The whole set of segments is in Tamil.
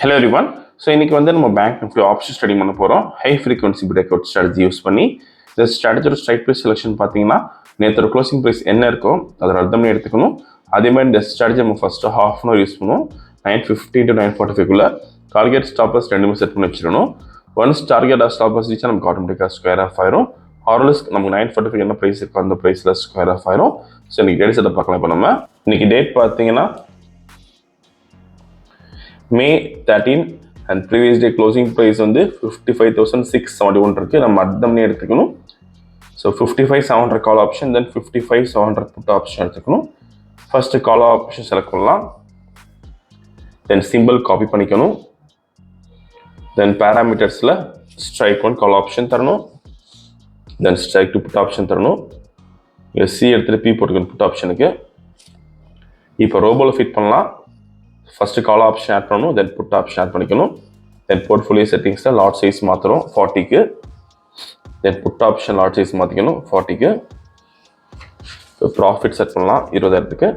Hello everyone. So இன்னைக்கு வந்து நம்ம பேங்க் நிஃப்டி ஆப்ஷன் ஸ்டடி பண்ண போகிறோம். High frequency break out strategy use பண்ணி இந்த ஸ்ட்ராட்டஜியோட ஸ்ட்ரைக் ப்ரைஸ் செலெக்ஷன் பார்த்தீங்கன்னா நேற்று க்ளோசிங் ப்ரைஸ் என்ன இருக்கோ அதை அர்த்தம் பண்ணி எடுத்துக்கணும். அதே மாதிரி இந்த ஸ்ட்ராட்டஜி நம்ம first half an hour use பண்ணுவோம். 9:50 to 9:45 டார்கெட் ஸ்டாப்பர்ஸ் ரெண்டுமே செட் பண்ணி வச்சிடணும். ஒன்ஸ் டார்கெட் ஸ்டாப்பர்ஸ் ரீச்சா நமக்கு ஆட்டோமேட்டிக்காக ஸ்கொயர் ஆஃப் ஆயிரும். ஆர்எல்ஸ் நமக்கு 9:45 என்ன ப்ரைஸ் இருக்கோ அந்த ப்ரைஸில் ஸ்கொயர் ஆஃப் ஆயிரும். ஸோ இன்னைக்கு டேட் செட்டை பார்க்கலாம். இப்போ நம்ம இன்னைக்கு டேட் பார்த்தீங்கன்னா May 13 and previous day closing price வந்து 55,671 இருக்கு. நம்ம அர்த்தம்னே எடுத்துக்கணும். So 55,700 call option, then 55,700 put option எடுத்துக்கணும். ஃபர்ஸ்ட் கால் ஆப்ஷன் செலக்ட் பண்ணலாம், தென் சிம்பிள் காப்பி பண்ணிக்கணும், தென் பேராமீட்டர்ஸில் ஸ்ட்ரைக் ஒன் கால் ஆப்ஷன் தரணும், then strike two put option தரணும். சி எடுத்துகிட்டு பி போட்டுக்கணும் புட் ஆப்ஷனுக்கு. இப்போ ரோபோவில் ஃபிட் பண்ணலாம். ஃபஸ்ட்டு கால் ஆப்ஷன் ஆட் பண்ணணும், தென் புட் ஆப்ஷன் ஆட் பண்ணிக்கணும். தென் போர்ட்ஃபோலியோ செட்டிங்ஸில் லாட் சைஸ் மாற்றுறோம் 40க்கு, then put option lot size மாற்றிக்கணும் 40க்கு. இப்போ ப்ராஃபிட் செட் பண்ணலாம் 20,000க்கு.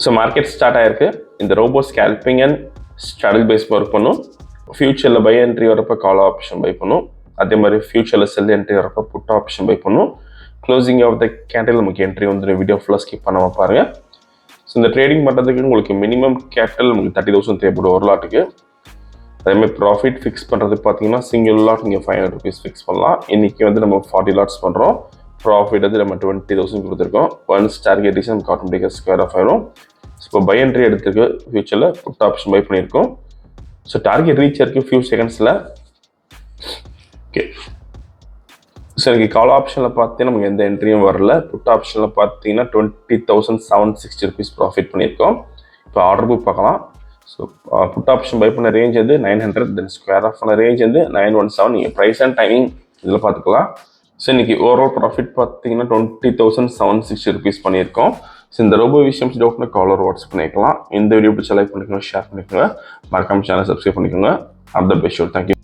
ஸோ மார்க்கெட் ஸ்டார்ட் ஆகிருக்கு. இந்த robo scalping and strategy base work பண்ணும். ஃபியூச்சரில் பை என்ட்ரி வரப்போ கால் ஆப்ஷன் பை பண்ணும், அதே மாதிரி ஃபியூச்சரில் செல் என்ட்ரி வரப்போ புட் ஆப்ஷன் பை பண்ணும். க்ளோசிங் ஆஃப் த கேண்டில் நமக்கு என்ட்ரி வந்து வீடியோ ஃபுல்லாக ஸ்கிப் பண்ணாமல் பாருங்கள். ஸோ இந்த ட்ரேடிங் பண்ணுறதுக்கு உங்களுக்கு மினிமம் கேபிட்டல் உங்களுக்கு 30,000 தேவைப்படும் ஒரு லாட்டுக்கு. அதேமாதிரி ப்ராஃபிட் ஃபிக்ஸ் பண்ணுறதுக்கு பார்த்தீங்கன்னா சிங்கிள் லாட் நீங்கள் 500 rupees ஃபிக்ஸ் பண்ணலாம். இன்றைக்கி வந்து நம்ம 40 லாட்ஸ் பண்ணுறோம். ப்ராஃபிட் வந்து நம்ம 20,000 கொடுத்துருக்கோம். ஒன்ஸ் டார்கெட் ரீச் நமக்கு ஆட்டோமேட்டிக்காக ஸ்கொயர் ஆஃப் ஆயிரும். ஸோ இப்போ பை என்ட்ரி எடுத்துருக்கு ஃபியூச்சரில் புட் ஆப்ஷன் பை பண்ணியிருக்கோம். ஸோ டார்கெட் ரீச் இருக்குது ஃபியூ செகண்ட்ஸில். ஓகே, ஸோ எனக்கு கால் ஆப்ஷனில் பார்த்தீங்கன்னா நமக்கு எந்த என்ட்ரியும் வரல. புட் ஆப்ஷனில் பார்த்தீங்கன்னா 20,760 rupees ப்ராஃபிட் பண்ணியிருக்கோம். இப்போ ஆர்டர் புக் பார்க்கலாம். ஸோ புட் ஆப்ஷன் பை பண்ண ரேஞ்ச் வந்து 900, தென் ஸ்கொயர் ஆஃப் பண்ண ரேஞ்ச் வந்து 917. நீங்கள் ப்ரைஸ் அண்ட் டைமிங் இதில் பார்த்துக்கலாம். ஸோ இன்றைக்கி ஓவரால் ப்ராஃபிட் பார்த்தீங்கன்னா 20,760 rupees பண்ணியிருக்கோம். ஸோ இந்த ரொம்ப விஷயம் டவுட்னா காலர் வாட்ஸ்அப் பண்ணிக்கலாம். இந்த வீடியோ பிடிச்ச லைக் பண்ணிக்கோங்க, ஷேர் பண்ணிக்கோங்க, மறக்காம சேனல் சப்ஸ்கிரைப் பண்ணிக்கோங்க. All the best show. Thank you.